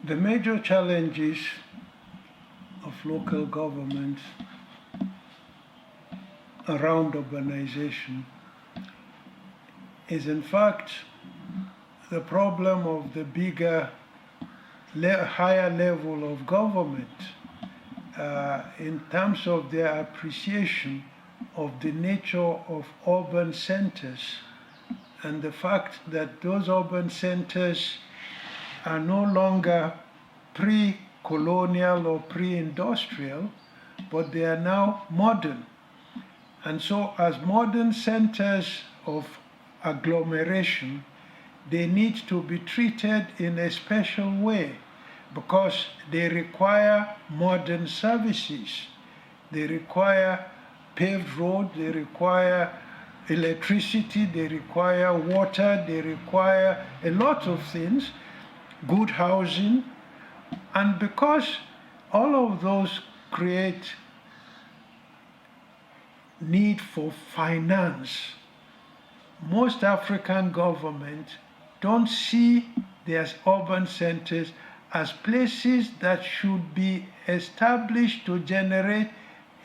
The major challenges of local governments around urbanization is in fact the problem of the bigger, higher level of government in terms of their appreciation of the nature of urban centers and the fact that those urban centers are no longer pre-colonial or pre-industrial, but they are now modern. And so as modern centers of agglomeration, they need to be treated in a special way because they require modern services. They require paved roads, they require electricity, they require water, they require a lot of things, good housing. And because all of those create need for finance, most African governments don't see their urban centers as places that should be established to generate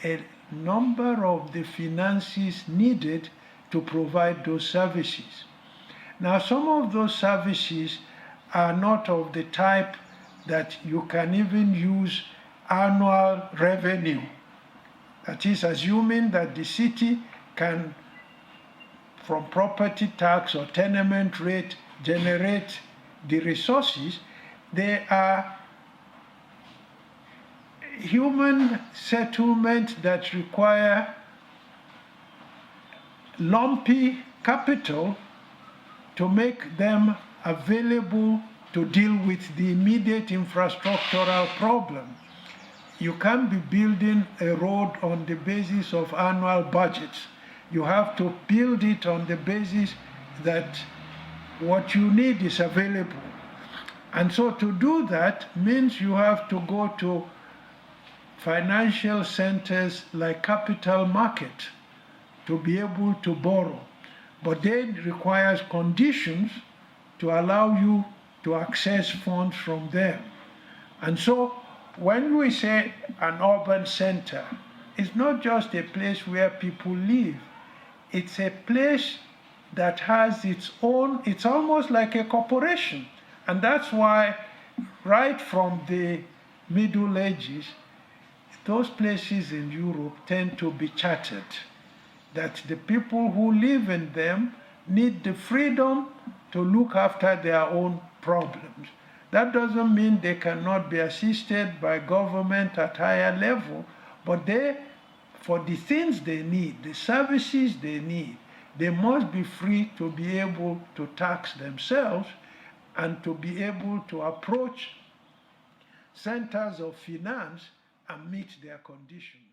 a number of the finances needed to provide those services. Now, some of those services are not of the type that you can even use annual revenue. That is, assuming that the city can, from property tax or tenement rate, generate the resources. They are human settlements that require lumpy capital to make them available to deal with the immediate infrastructural problem. You can't be building a road on the basis of annual budgets. You have to build it on the basis that what you need is available. And so to do that means you have to go to financial centers like capital market to be able to borrow. But then it requires conditions to allow you to access funds from them. And so when we say an urban center, it's not just a place where people live. It's a place that has its own, it's almost like a corporation. And that's why right from the Middle Ages, those places in Europe tend to be chartered, that the people who live in them need the freedom to look after their own problems. That doesn't mean they cannot be assisted by government at higher level, but they, for the things they need, the services they need, they must be free to be able to tax themselves and to be able to approach centers of finance and meet their conditions.